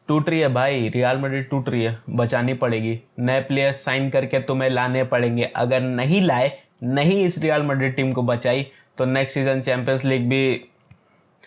टूट रही है भाई, रियल मैड्रिड टूट रही है, बचानी पड़ेगी। नए प्लेयर्स साइन करके तुम्हें लाने पड़ेंगे। अगर नहीं लाए, नहीं इस रियल मैड्रिड टीम को बचाई, तो नेक्स्ट सीजन चैंपियंस लीग भी।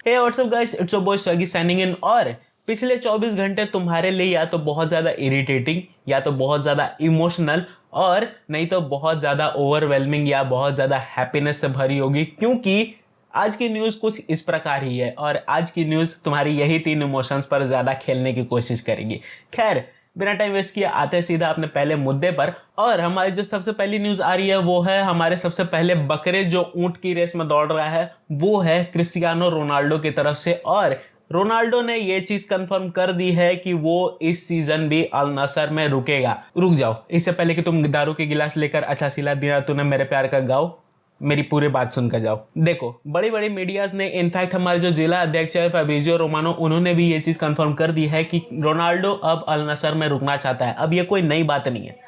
Hey what's up guys, it's your boy Swaggy signing in. और पिछले 24 घंटे तुम्हारे लिए या तो बहुत ज़्यादा इरिटेटिंग, या तो बहुत ज़्यादा इमोशनल, और नहीं तो बहुत ज़्यादा ओवरवेलमिंग या बहुत ज़्यादा हैप्पीनेस से भरी होगी, क्योंकि आज की न्यूज़ कुछ इस प्रकार ही है। और आज की न्यूज़ तुम्हारी यही 3 इमोशंस पर ज़्यादा खेलने की कोशिश करेगी। खैर, बिना टाइम वेस्ट किए आते सीधा अपने पहले मुद्दे पर। और हमारी जो सबसे पहली न्यूज़ आ रही है वो है हमारे सबसे पहले बकरे जो ऊंट की रेस में दौड़ रहा है, वो है क्रिस्टियानो रोनाल्डो की तरफ से। और रोनाल्डो ने ये चीज कंफर्म कर दी है कि वो इस सीजन भी अल नसर में रुकेगा। रुक जाओ, इससे पहले कि तुम दारू के गिलास लेकर अच्छा सिला दिया तूने मेरे प्यार का गाओ, मेरी पूरी बात सुनकर जाओ। देखो, बड़ी बड़ी मीडियाज ने, इनफैक्ट हमारे जो जिला अध्यक्ष है फैब्रिजियो रोमानो, उन्होंने भी ये चीज कंफर्म कर दी है कि रोनाल्डो अब अल नसर में रुकना चाहता है। अब ये कोई नई बात नहीं है।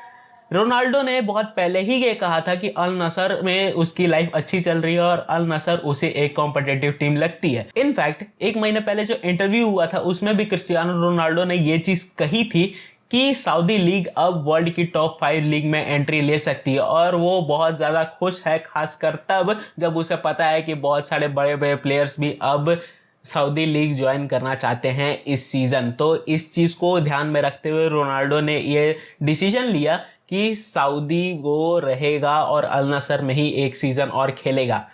रोनाल्डो ने बहुत पहले ही ये कहा था कि अल नसर में उसकी लाइफ अच्छी चल रही है और अल नसर उसे एक कॉम्पिटिटिव टीम लगती है। इनफैक्ट 1 महीने पहले जो इंटरव्यू हुआ था उसमें भी क्रिस्टियानो रोनाल्डो ने ये चीज कही थी कि सऊदी लीग अब वर्ल्ड की टॉप 5 लीग में एंट्री ले सकती है। और वो बहुत ज़्यादा खुश है, खासकर तब जब उसे पता है कि बहुत सारे बड़े बड़े प्लेयर्स भी अब सऊदी लीग ज्वाइन करना चाहते हैं इस सीज़न। तो इस चीज़ को ध्यान में रखते हुए रोनाल्डो ने ये डिसीजन लिया कि सऊदी वो रहेगा और अल नसर में ही एक सीज़न और खेलेगा।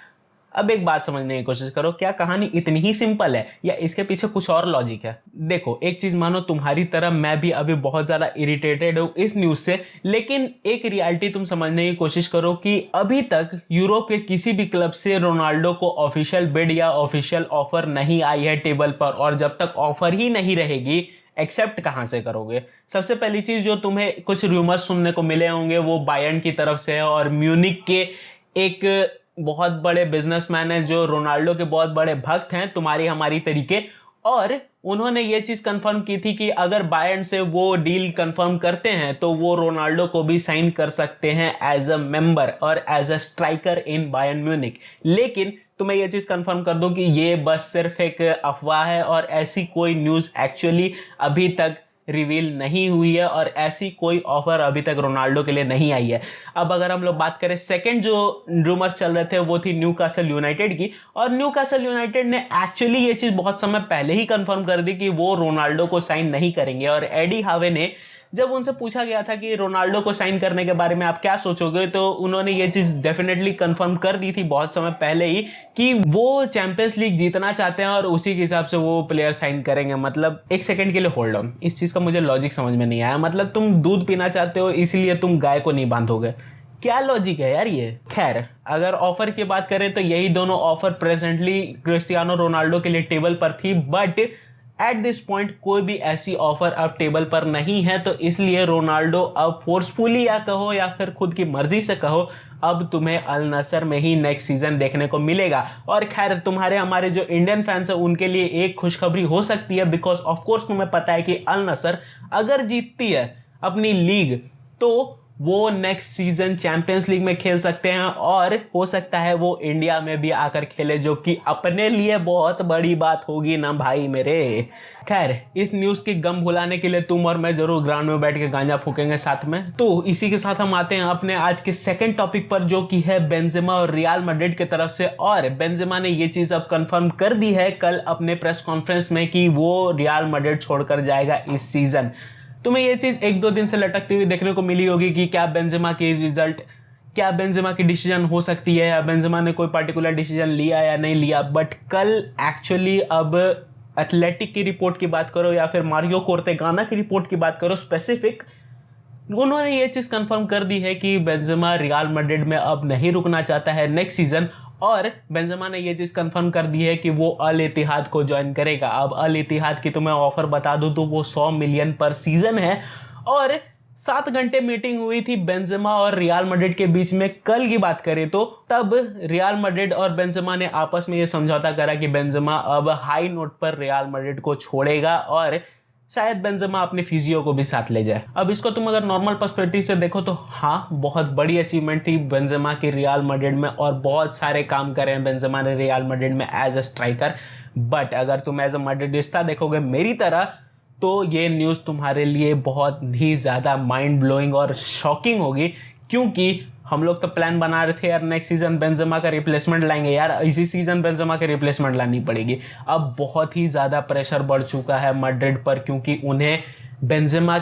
अब एक बात समझने की कोशिश करो, क्या कहानी इतनी ही सिंपल है या इसके पीछे कुछ और लॉजिक है? देखो, एक चीज मानो, तुम्हारी तरह मैं भी अभी बहुत ज्यादा इरिटेटेड हूं इस न्यूज से, लेकिन एक रियलिटी तुम समझने की कोशिश करो कि अभी तक यूरोप के किसी भी क्लब से रोनाल्डो को ऑफिशियल बिड या ऑफिशियल ऑफर नहीं आई है टेबल पर। और जब तक ऑफर ही नहीं रहेगी, एक्सेप्ट कहां से करोगे? सबसे पहली चीज जो तुम्हें कुछ रूमर्स सुनने को मिले होंगे वो बायर्न की तरफ से है, और म्यूनिक के एक बहुत बड़े बिजनेसमैन हैं जो रोनाल्डो के बहुत बड़े भक्त हैं, तुम्हारी हमारी तरीके। और उन्होंने ये चीज कंफर्म की थी कि अगर बायर्न से वो डील कंफर्म करते हैं तो वो रोनाल्डो को भी साइन कर सकते हैं एज अ मेंबर और as a striker in Bayern Munich. लेकिन तुम्हें ये चीज कंफर्म कर दूं कि ये बस सिर्फ एक अफवाह है और ऐसी कोई न्यूज एक्चुअली अभी तक रिवील नहीं हुई है और ऐसी कोई ऑफर अभी तक रोनाल्डो के लिए नहीं आई है। अब अगर हम लोग बात करें, सेकंड जो रूमर्स चल रहे थे वो थी न्यूकासल यूनाइटेड की। और न्यूकासल यूनाइटेड ने एक्चुअली ये चीज बहुत समय पहले ही कंफर्म कर दी कि वो रोनाल्डो को साइन नहीं करेंगे। और एडी हावे ने, जब उनसे पूछा गया था कि रोनाल्डो को साइन करने के बारे में आप क्या सोचोगे, तो उन्होंने ये चीज डेफिनेटली कंफर्म कर दी थी बहुत समय पहले ही कि वो चैंपियंस लीग जीतना चाहते हैं और उसी के हिसाब से वो प्लेयर साइन करेंगे। मतलब एक सेकंड के लिए होल्ड ऑन, इस चीज का मुझे लॉजिक समझ में नहीं आया। मतलब तुम दूध पीना चाहते हो इसलिए तुम गाय को नहीं बांधोगे? क्या लॉजिक है यार ये? खैर, अगर ऑफर की बात करें तो यही दोनों ऑफर प्रेजेंटली क्रिस्टियानो रोनाल्डो के लिए टेबल पर थी, बट एट दिस पॉइंट कोई भी ऐसी ऑफर अब टेबल पर नहीं है। तो इसलिए रोनाल्डो अब फोर्सफुली या कहो या फिर खुद की मर्जी से कहो, अब तुम्हें अल नसर में ही नेक्स्ट सीजन देखने को मिलेगा। और खैर, तुम्हारे हमारे जो इंडियन फैंस है उनके लिए एक खुशखबरी हो सकती है, बिकॉज ऑफ कोर्स तुम्हें पता है कि अल नसर अगर जीतती है अपनी लीग तो वो नेक्स्ट सीजन चैंपियंस लीग में खेल सकते हैं और हो सकता है वो इंडिया में भी आकर खेले, जो कि अपने लिए बहुत बड़ी बात होगी ना भाई मेरे। खैर, इस न्यूज़ की गम भुलाने के लिए तुम और मैं जरूर ग्राउंड में बैठ के गांजा फूकेंगे साथ में। तो इसी के साथ हम आते हैं अपने आज के सेकंड टॉपिक पर, जो कि है बेंजेमा और रियल मैड्रिड की तरफ से। और बेंजेमा ने ये चीज़ अब कंफर्म कर दी है कल अपने प्रेस कॉन्फ्रेंस में कि वो रियल मैड्रिड छोड़कर जाएगा इस सीजन। तुम्हें ये चीज 1-2 दिन से लटकती हुई देखने को मिली होगी कि क्या बेंजेमा की डिसीजन हो सकती है या बेंजेमा ने कोई पर्टिकुलर डिसीजन लिया या नहीं लिया। बट कल एक्चुअली अब एथलेटिक की रिपोर्ट की बात करो या फिर मारियो कोर्तेगाना की रिपोर्ट की बात करो स्पेसिफिक, उन्होंने ये चीज कंफर्म कर दी है कि बेंजेमा रियल मैड्रिड में अब नहीं रुकना चाहता है नेक्स्ट सीजन। और बेंजेमा ने ये चीज कंफर्म कर दी है कि वो अल इत्तिहाद को ज्वाइन करेगा। अब अल इत्तिहाद की तुम्हें ऑफर बता दूं तो वो 100 मिलियन पर सीजन है। और 7 घंटे मीटिंग हुई थी बेंजेमा और रियल मैड्रिड के बीच में। कल की बात करें तो तब रियल मैड्रिड और बेंजेमा ने आपस में ये समझौता करा कि बेंजेमा अब हाई नोट पर रियल मैड्रिड को छोड़ेगा और शायद बेंजेमा अपने फिजियो को भी साथ ले जाए। अब इसको तुम अगर नॉर्मल पर्सपेक्टिव से देखो तो हाँ, बहुत बड़ी अचीवमेंट थी बेंजेमा की रियल मैड्रिड में और बहुत सारे काम करे हैं बेंजेमा ने रियल मैड्रिड में एज अ स्ट्राइकर। बट अगर तुम एज अ मैड्रिडिस्टा देखोगे मेरी तरह, तो ये न्यूज़ तुम्हारे लिए बहुत ही ज़्यादा माइंड ब्लोइंग और शॉकिंग होगी, क्योंकि हम लोग तो प्लान बना रहे थे यार नेक्स्ट सीजन बेंजेमा का रिप्लेसमेंट लाएंगे, यार इसी सीजन बेंजेमा का रिप्लेसमेंट लानी पड़ेगी। अब बहुत ही ज़्यादा प्रेशर बढ़ चुका है मैड्रिड पर, क्योंकि उन्हें बेंजेमा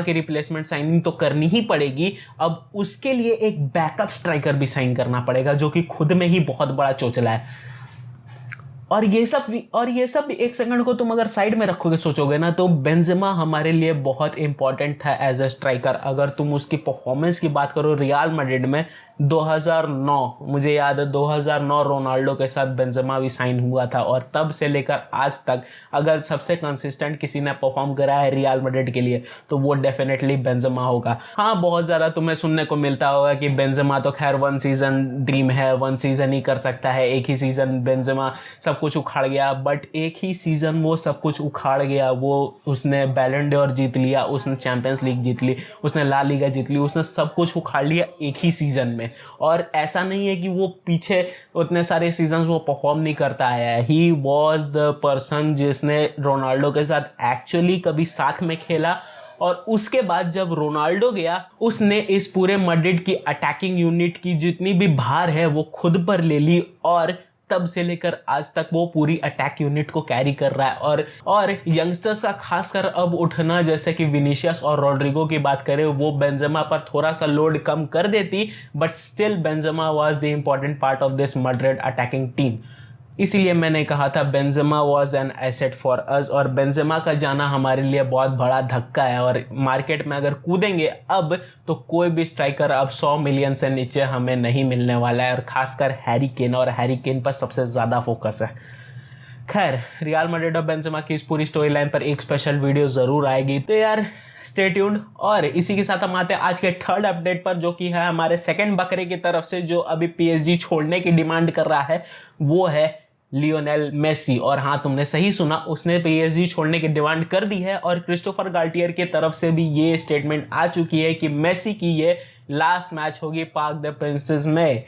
की रिप्लेसमेंट साइनिंग तो करनी ही पड़ेगी। अब उसके लिए एक बैकअप स्ट्राइकर भी साइन करना पड़ेगा, जो कि खुद में ही बहुत बड़ा चोचला है। और ये सब एक सेकंड को तुम अगर साइड में रखोगे, सोचोगे ना, तो बेंजेमा हमारे लिए बहुत इंपॉर्टेंट था एज अ स्ट्राइकर। अगर तुम उसकी परफॉर्मेंस की बात करो रियल मैड्रिड में 2009, मुझे याद है 2009 रोनाल्डो के साथ बेंजेमा भी साइन हुआ था, और तब से लेकर आज तक अगर सबसे कंसिस्टेंट किसी ने परफॉर्म करा है रियल मैड्रिड के लिए तो वो डेफिनेटली बेंजेमा होगा। हाँ, बहुत ज़्यादा तुम्हें सुनने को मिलता होगा कि बेंजेमा तो खैर 1 सीज़न ड्रीम है, 1 सीज़न ही कर सकता है, एक ही सीज़न बेंजेमा सब कुछ उखाड़ गया। बट एक ही सीज़न वो सब कुछ उखाड़ गया। उसने बैलन डोर जीत लिया, उसने चैंपियंस लीग जीत ली, उसने ला लीगा जीत ली, उसने सब कुछ उखाड़ लिया एक ही सीज़न में। और ऐसा नहीं है कि वो पीछे उतने सारे सीजन्स वो परफॉर्म नहीं करता आया है। ही वॉज द पर्सन जिसने रोनाल्डो के साथ एक्चुअली कभी साथ में खेला, और उसके बाद जब रोनाल्डो गया उसने इस पूरे मैड्रिड की अटैकिंग यूनिट की जितनी भी भार है वो खुद पर ले ली, और तब से लेकर आज तक वो पूरी अटैक यूनिट को कैरी कर रहा है। और यंगस्टर्स का खासकर अब उठना, जैसे कि विनीशियस और रोड्रिगो की बात करें, वो बेंजेमा पर थोड़ा सा लोड कम कर देती, but still Benzema was the important part of this Madrid attacking team. इसीलिए मैंने कहा था Benzema was an asset for us, और बेंजेमा का जाना हमारे लिए बहुत बड़ा धक्का है। और मार्केट में अगर कूदेंगे अब, तो कोई भी स्ट्राइकर अब 100 मिलियन से नीचे हमें नहीं मिलने वाला है, और खासकर हैरी केन, और हैरी केन पर सबसे ज़्यादा फोकस है। खैर, रियल मैड्रिड और बेंजेमा की इस पूरी स्टोरी लाइन पर एक स्पेशल वीडियो ज़रूर आएगी, तो यार स्टे ट्यून्ड। और इसी के साथ हम आते हैं आज के थर्ड अपडेट पर, जो कि है हमारे सेकंड बकरे की तरफ से, जो अभी पीएसजी छोड़ने की डिमांड कर रहा है, वो है लियोनेल मेसी। और हाँ, तुमने सही सुना, उसने पीएसजी छोड़ने की डिमांड कर दी है, और क्रिस्टोफर गाल्टियर की तरफ से भी ये स्टेटमेंट आ चुकी है कि मेसी की ये लास्ट मैच होगी पार्क द प्रिंसेस में।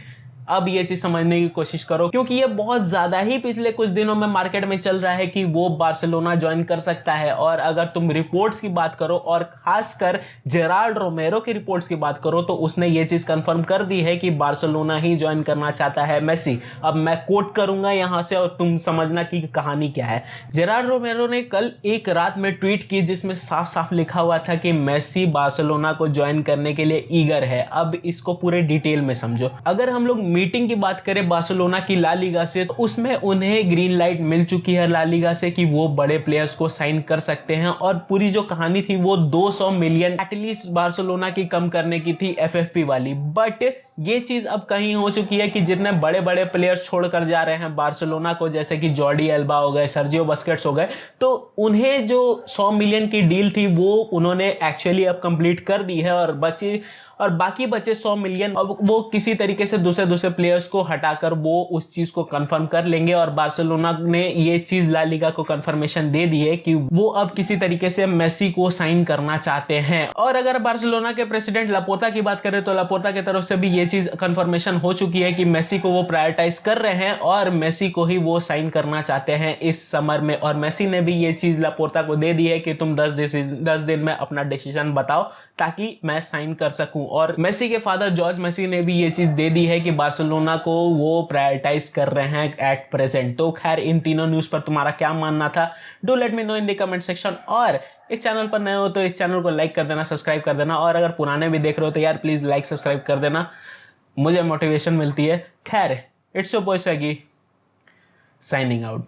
अब ये चीज समझने की कोशिश करो, क्योंकि ये बहुत ज्यादा ही पिछले कुछ दिनों में मार्केट में चल रहा है कि वो बार्सिलोना ज्वाइन कर सकता है। और अगर तुम रिपोर्ट्स की बात करो, और खासकर जेराल्ड रोमेरो की रिपोर्ट्स की बात करो, तो उसने ये चीज कंफर्म कर दी है कि बार्सिलोना ही ज्वाइन करना चाहता है मेसी। अब मैं कोट करूंगा यहां से और तुम समझना कि कहानी क्या है। जेराल्ड रोमेरो ने कल एक रात में ट्वीट की, जिसमें साफ साफ लिखा हुआ था कि मेसी बार्सिलोना को ज्वाइन करने के लिए ईगर है। अब इसको पूरे डिटेल में समझो। अगर हम लोग मीटिंग की बात करें बार्सिलोना की ला लीगा से, तो उसमें उन्हें ग्रीन लाइट मिल चुकी है ला लीगा से कि वो बड़े प्लेयर्स को साइन कर सकते हैं। और पूरी जो कहानी थी वो 200 मिलियन एटलीस्ट बार्सिलोना की कम करने की थी, एफएफपी वाली। बट ये चीज अब कहीं हो चुकी है कि जितने बड़े बड़े प्लेयर्स छोड़कर जा रहे हैं बार्सिलोना को, जैसे कि जॉर्डी एल्बा हो गए, सर्जियो बस्केट्स हो गए, तो उन्हें जो 100 मिलियन की डील थी वो उन्होंने एक्चुअली अब कंप्लीट कर दी है, और बाकी बचे 100 मिलियन अब वो किसी तरीके से दूसरे प्लेयर्स को हटाकर वो उस चीज को कंफर्म कर लेंगे। और बार्सिलोना ने ये चीज ला लीगा को कंफर्मेशन दे दी है कि वो अब किसी तरीके से मेसी को साइन करना चाहते हैं। और अगर बार्सिलोना के प्रेसिडेंट लापोर्ता की बात करें, तो लापोर्ता की तरफ से भी ये चीज कंफर्मेशन हो चुकी है कि मेसी को वो प्रायोरिटाइज कर रहे हैं, और मेसी को ही वो साइन करना चाहते हैं इस समर में। और मेसी ने भी ये चीज लापोर्ता को दे दी है कि तुम 10 दिन में अपना डिसीजन बताओ ताकि मैं साइन कर सकूं। और मेसी के फादर जॉर्ज मेसी ने भी ये चीज दे दी है कि बार्सिलोना को वो प्रायोरिटाइज कर रहे हैं एट प्रेजेंट। तो खैर, इन तीनों न्यूज पर तुम्हारा क्या मानना था, do let me know in the comment section. और इस चैनल पर नए हो तो इस चैनल को लाइक कर देना, सब्सक्राइब कर देना, और अगर पुराने भी देख रहे हो तो यार प्लीज लाइक सब्सक्राइब कर देना, मुझे मोटिवेशन मिलती है। खैर, it's your boy Swaggy signing out.